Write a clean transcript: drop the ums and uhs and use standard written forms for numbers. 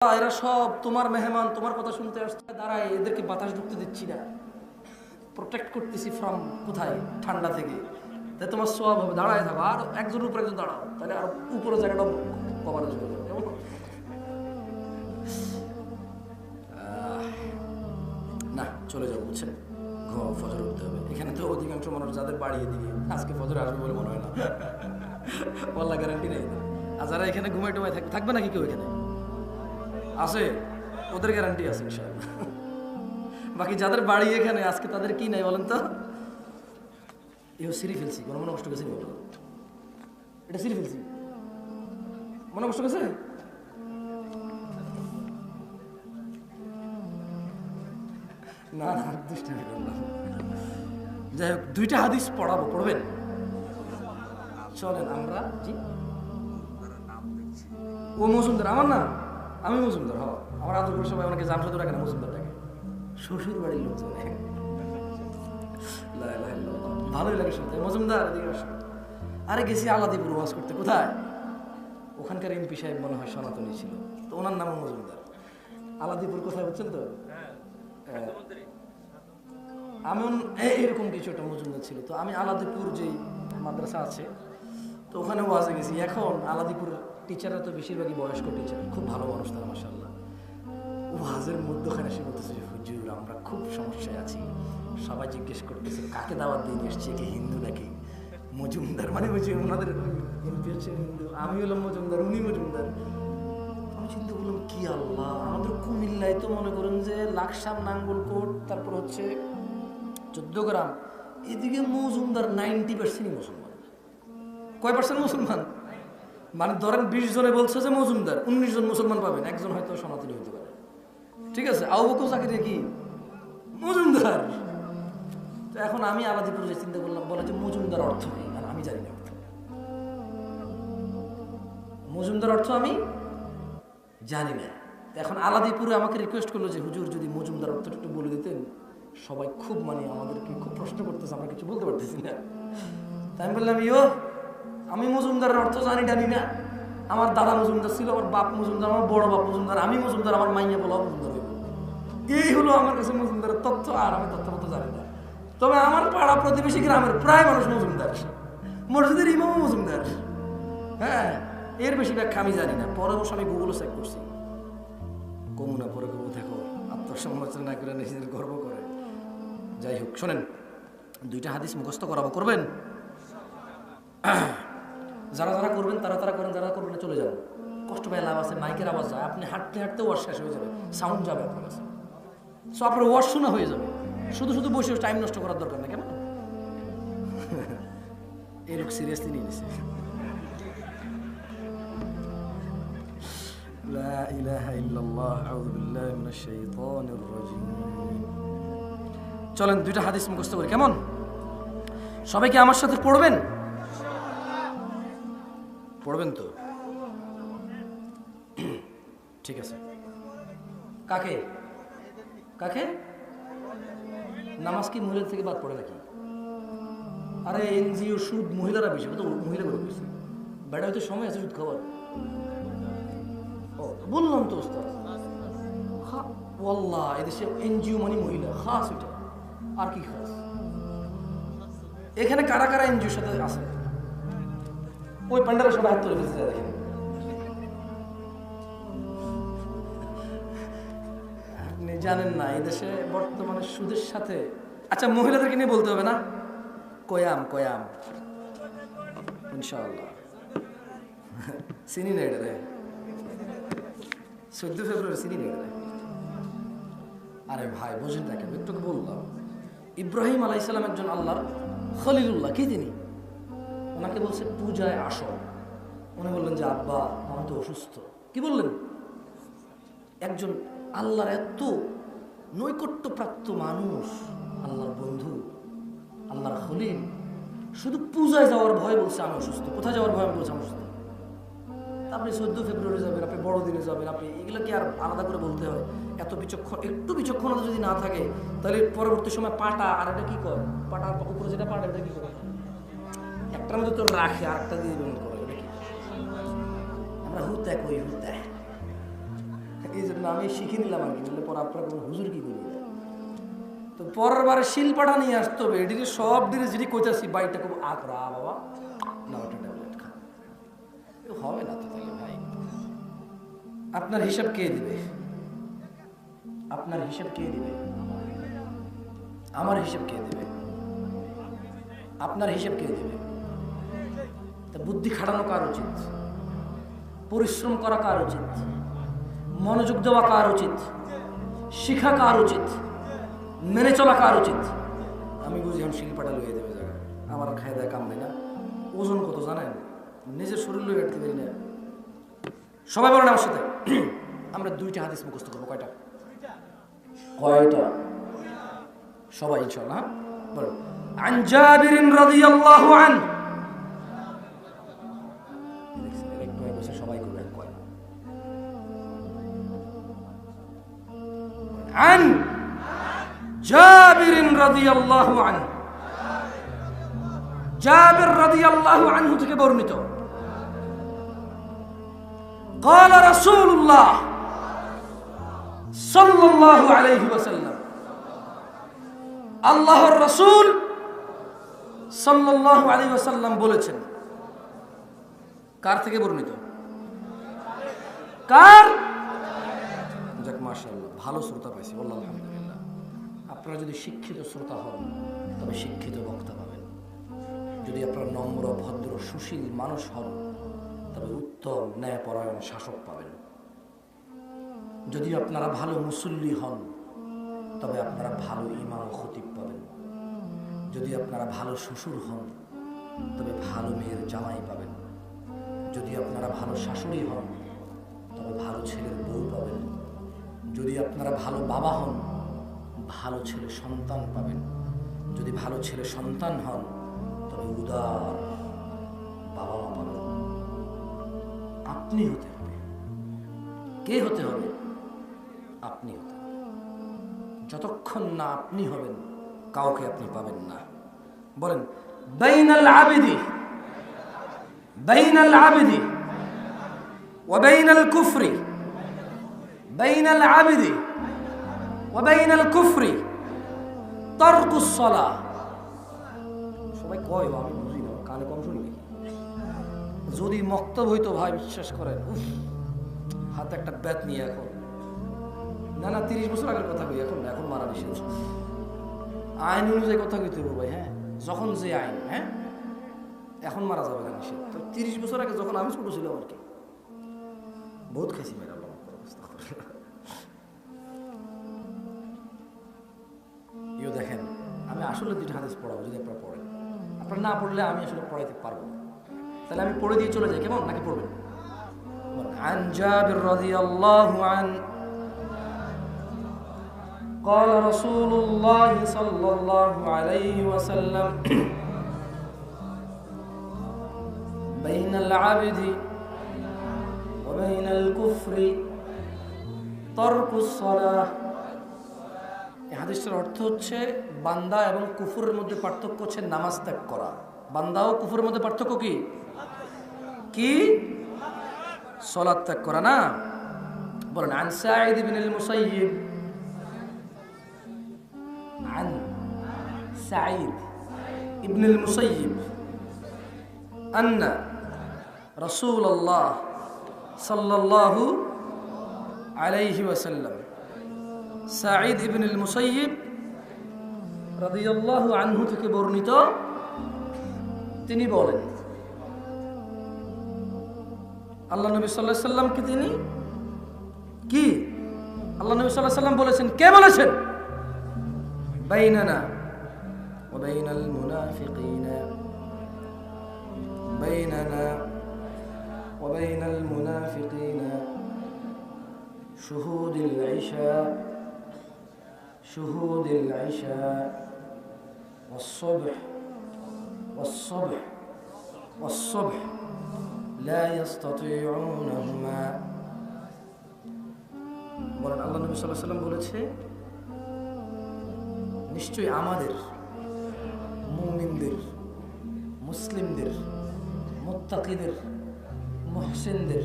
এরা সব তোমার মেহমান, তোমার কথা শুনতে আসছে, দাঁড়ায় এদেরকে বাতাস ঢুকতে দিচ্ছি না, প্রোটেক্ট করতেছি ফ্রম কোথায়, ঠান্ডা থেকে। তাই তোমার সব হবে, দাঁড়ায় থাকো, আর একজনের উপর একজন দাঁড়াও, তাহলে আর উপরে জায়গাটা কভারেজ হয়ে যাবে। না, চলে যাবো, বুঝছেন, ঘুমাবো, ফজর উঠতে হবে। এখানে তো অধিকাংশ মানুষ যাদের বাড়ি এদিকে, আজকে ফজর আসবে বলে মনে হয় না, বল্লা গ্যারান্টি নেই। আর যারা এখানে ঘুমাই টুমাই থাকবে নাকি কেউ এখানে আছে, ওদের গ্যারান্টি আছে ইনশাআল্লাহ। বাকি যাদের বাড়ি এখানে, আজকে তাদের কি নাই বলেন তো? এও সিঁড়ি ফেলছি, কোনো মনে কষ্ট গেছে, এটা সিঁড়ি ফেলছি, মনে কষ্ট গেছে। না না, দুষ্টামি করলাম। যাই হোক, দুইটা হাদিস পড়াবো, পড়বেন? চলেন আমরা। জি, ও মজুমদার আমার না, আমি মজুমদার। হ, আমার আদরপুর সবাই অনেকে জামশাদু রাখে না, মজুমদার ডাকে। শ্বশুর বাড়ির লোকজন ভালোই লাগে শুনতে। মজুমদার এদিকে আসো। আরে গেছি আলাদিপুর ওয়াজ করতে। কোথায়? ওখানকার এমপি সাহেব মনে হয় সনাতনী ছিল, তো ওনার নাম মজুমদার। আলাদিপুর কোথায় বুঝছেন তো? আমি এরকম কিছু একটা মজুমদার ছিল। তো আমি আলাদিপুর যেই মাদ্রাসা আছে, তো ওখানে ওয়াজে গেছি। এখন আলাদিপুর টিচাররা তো বেশিরভাগই বয়স্ক টিচার, খুব ভালো মানুষ তারা, মাশাআল্লাহ। ওয়াজের মধ্যখানে এসে বলতেছে যে হুজুর, আমরা খুব সমস্যায় আছি। সবাই জিজ্ঞেস করতেছে কাকে দাওয়াত দিয়ে নিয়ে এসছে, কি হিন্দু নাকি মজুমদার, মানে ওই যে ওনাদের এমপি হচ্ছে হিন্দু, আমি হলাম মজুমদার, উনি মজুমদার। আমি চিন্তা করলাম কি আল্লাহ, আমাদের কুমিল্লায় তো মনে করেন যে লাকসাম, নাঙ্গলকোট, তারপর হচ্ছে 14 গ্রাম, এদিকে মজুমদার 90% মুসলমান। কয় পার্সেন্ট মুসলমান? মানে ধরেন 20 জনে বলছে যে মজুমদার, 19 জন মুসলমান পাবেন, একজন হয়তো সনাতনী হতে পারে। ঠিক আছে, আবু বকর জাকিরিয়া কি মজুমদার? তো এখন আমি আলাদিপুরে যে চিন্তা করলাম, বলে যে মজুমদার অর্থ কি, আর আমি জানি না অর্থ। মজুমদার অর্থ আমি জানি না। এখন আলাদিপুরে আমাকে রিকোয়েস্ট করলো যে হুজুর যদি মজুমদার অর্থটা একটু বলে দিতেন। সবাই খুব মানে আমাদেরকে খুব প্রশ্ন করতেছে, আমরা কিছু বলতে পারতেছি না। তাই আমি বললাম, আমি মজুমদারের অর্থ জানি না। আমার দাদা মজুমদার ছিল, আমার বাপ মজুমদার, আমার বড় বাপ মজুমদার, আমি মজুমদার, আমার মাইয়া বলা মজুমদার। এই হলো আমার কাছে মজুমদারের তথ্য, আর আমি তথ্য জানি না। তবে আমার পাড়া প্রতিবেশী গ্রামের প্রায় মানুষ মজুমদার, মসজিদের ইমামও মজুমদার। হ্যাঁ, এর বেশি ব্যাখ্যা আমি জানি না। পরে অবশ্য আমি গুগলও চেক করছি, কমুনা পরে কবু দেখো, আত্মসমালোচনা না করে নিজেদের গর্ব করে। যাই হোক, শোনেন, দুইটা হাদিস মুখস্থ করাবো, করবেন? যারা যারা করবেন তারা করেন, যারা করবেন চলে যাবেন। কষ্ট পায় লাভ আছে, মাইকের আওয়াজ যায়, আপনি হাঁটতে হাঁটতে ওয়াশ শেষ হয়ে যাবে, সাউন্ড যাবে আপনার কাছে, সো আপনার ওয়াশ শোনা হয়ে যাবে। শুধু বসে টাইম নষ্ট করার দরকার নেই, কেমন? এই লোক সিরিয়াসলি নিয়ে নিছে। লা ইলাহা ইল্লাল্লাহ, আউযু বিল্লাহি মিনাশ শাইতানির রাজিম। চলেন দুইটা হাদিস মুখস্থ করি, কেমন? সবাই কি আমার সাথে পড়বেন? পড়বেন তো? ঠিক আছে। কাকে কাকে? নামাজ কি মহিলা থেকে বাদ পড়ে নাকি? আরে এনজিও সুদ মহিলারা বেশি, তো মহিলা করে বেশি। বেড়া হয়তো সময় আছে সুদ খাবার। ও বললাম তো ওস্তাদ, ওয়াল্লাহ এদেশে এনজিও মানে মহিলা খাস, এটা আর কি খাস? এখানে কারা কারা এনজিওর সাথে আছে? ওই পান্ডারা সবাই হাত তুলে ফেলতে যায়, দেখেন। আপনি জানেন না এদেশে বর্তমানে সুদের সাথে, আচ্ছা মহিলাদেরকে নিয়ে বলতে হবে না, কয়াম ইনশাআল্লাহ চিনি না এটা রে, 14 ফেব্রুয়ারি চিনি না এটা। আরে ভাই বুঝেন না কেন, একটু বললাম, ইব্রাহিম আলাইহিস সালাম একজন আল্লাহর খলিলুল্লাহ, কি তিনি? ওনাকে বলছে পূজায় আসো। উনি বললেন যে আব্বা আমি তো অসুস্থ। কি বললেন? একজন আল্লাহর এত নৈকট্যপ্রাপ্ত মানুষ, আল্লাহর বন্ধু, আল্লাহর খলিল, শুধু পূজায় যাওয়ার ভয় বলছে আমি অসুস্থ। কোথায় যাওয়ার ভয় বলছে আমি অসুস্থ? আপনি 14 ফেব্রুয়ারি যাবেন, আপনি বড়দিনে যাবেন, আপনি এগুলো কি আর আলাদা করে বলতে হয়? একটু বিচক্ষণতা যদি না থাকে, তাহলে পরবর্তী সময় পাটা, আর এটা কি কয়, পাটার উপরে যেটা পাটা, এটা কি করে? একটার মধ্যে তো রাখে, আর একটা দিয়ে করে, আমরা হুতে কই হুতে এই জন্য আমি শিখে নিলাম আর কি, বললে পর আপনার কোনো হুজুর কি করি। তো পরের বারে শিল্পাটা নিয়ে আসতে হবে, এটিকে সব দিনে যেটি কইতাছি বাইকটা খুব আকরা বাবা না ওটা ট্যাবলেট খা, হবে না তো তাহলে ভাই। আপনার হিসাব কে দিবে? আপনার হিসাব কে দিবে? আমার হিসাব কে দিবে? আপনার হিসাব কে দিবে? তা বুদ্ধি খাটানো কার উচিত? পরিশ্রম করা কার উচিত? মনোযোগ দেওয়া কার উচিত? শিখা কার উচিত? মেনে চলা কার উচিত? আমি বুঝি এখন শিল্পাটা লইয়ে দেবে জায়গা, আমার খাই দেয় কাম নেই না। ওজন কত জানেন? নিজের শরীর লইয়ে রাখতে পারি না। সবাই বলেন আমার সাথে, আমরা 2টা হাদিস মুখস্থ করবো। কয়টা? কয়টা? সবাই ইনশাআল্লাহ বলেন। عن جابر رضي الله عنه সবাই করবেন। عن جابر رضي الله عنه, জাবির রাদিয়াল্লাহু আনহু থেকে বর্ণিত, قال رسول الله صلى الله عليه وسلم, আল্লাহর রাসূল সাল্লাল্লাহু আলাইহি ওয়াসাল্লাম বলেছেন। কার থেকে বর্ণিত? কার? যাক মাশাআল্লাহ, ভালো শ্রোতা পাইছি, বললাম আলহামদুলিল্লাহ। আপনারা যদি শিক্ষিত শ্রোতা হন তবে শিক্ষিত বক্তা পাবেন। যদি আপনারা নম্র ভদ্র সুশীল মানুষ হন তবে উত্তম ন্যায়পরায়ণ শাসক পাবেন। যদি আপনারা ভালো মুসল্লি হন তবে আপনারা ভালো ইমাম ও খতিব পাবেন। যদি আপনারা ভালো শ্বশুর হন তবে ভালো মেয়ের জামাই পাবেন। যদি আপনারা ভালো শাশুড়ি হন তবে ভালো ছেলের বউ পাবেন। যদি আপনারা ভালো বাবা হন ভালো ছেলে সন্তান পাবেন। যদি ভালো ছেলে সন্তান হন তবে উদার বাবা মা পাবেন। আপনি হতে হবে। কে হতে হবে? আপনি হতে হবে। যতক্ষণ না আপনি হবেন কাউকে আপনি পাবেন না। বলেন, বাইনাল আবিদি ওয়া বাইনাল কুফরি, বাইনাল আবিদি ওয়া বাইনাল কুফরি তারকুস সালাহ। সবাই কয়, আমি বুঝি না, কানে কম শুনি নাকি? যদি মক্তব হইতো ভাই, বিশ্বাস করেন, হাতে একটা ব্যাত নিয়ে এখন না 30 বছর আগের কথা কই, এখন মারা নিষেধ। আইন অনুযায়ী কথা কইতে হবে ভাই। হ্যাঁ, যখন যে আইন, হ্যাঁ এখন মারা যাবে না নিষেধ। তো 30 বছর আগে যখন আমি ছোট ছিলাম আর কি, বহুত খাইছি মেয়েরা। ইও দেখেন, আমি আসলে 2টা হাদিস পড়াবো, যদি আপনারা পড়েন। আপনারা না পড়লে আমি আসলে পড়াইতে পারবো না। তাহলে আমি পড়ে দিয়ে চলে যাই, কেমন? নাকি পড়বেন? عن جابر رضي الله عنه قال رسول الله صلى الله عليه وسلم بين العبد وبين الكفر ترك الصلاة। এই হাদিসের অর্থ হচ্ছে বান্দা এবং কুফরের মধ্যে পার্থক্য হচ্ছে নামাজ ত্যাগ করা। বান্দা ও কুফরের মধ্যে পার্থক্য কি? কি? সালাত ত্যাগ করা না। বলেন, عن سعيد بن المسيب, عن سعيد بن المسيب أن رسول الله صلى الله عليه وسلم, সাঈদ ইবনুল মুসাইয়িব রাদিয়াল্লাহু আনহু থেকে বর্ণিত, তিনি বলেন, আল্লাহ নবী সাল্লাল্লাহু আলাইহি সাল্লামকে তিনি কি? আল্লাহ নবী সাল্লাল্লাহু আলাইহি সাল্লাম বলেছেন। কে বলেছেন? বাইনানা ওয়া বাইনাল মুনাফিকিনা, বাইনানা ওয়া বাইনাল মুনাফিকিনা শুহুদুল ইশা, শুহুদুল ইশা والصبح والصبح والصبح لا يستطيعونهما। বলেন, আল্লাহ নবী সাল্লাল্লাহু আলাইহি সাল্লাম বলেছে, নিশ্চয়ই আমাদের মুমিনদের, মুসলিমদের, মুত্তাকিদের, মুহসিনদের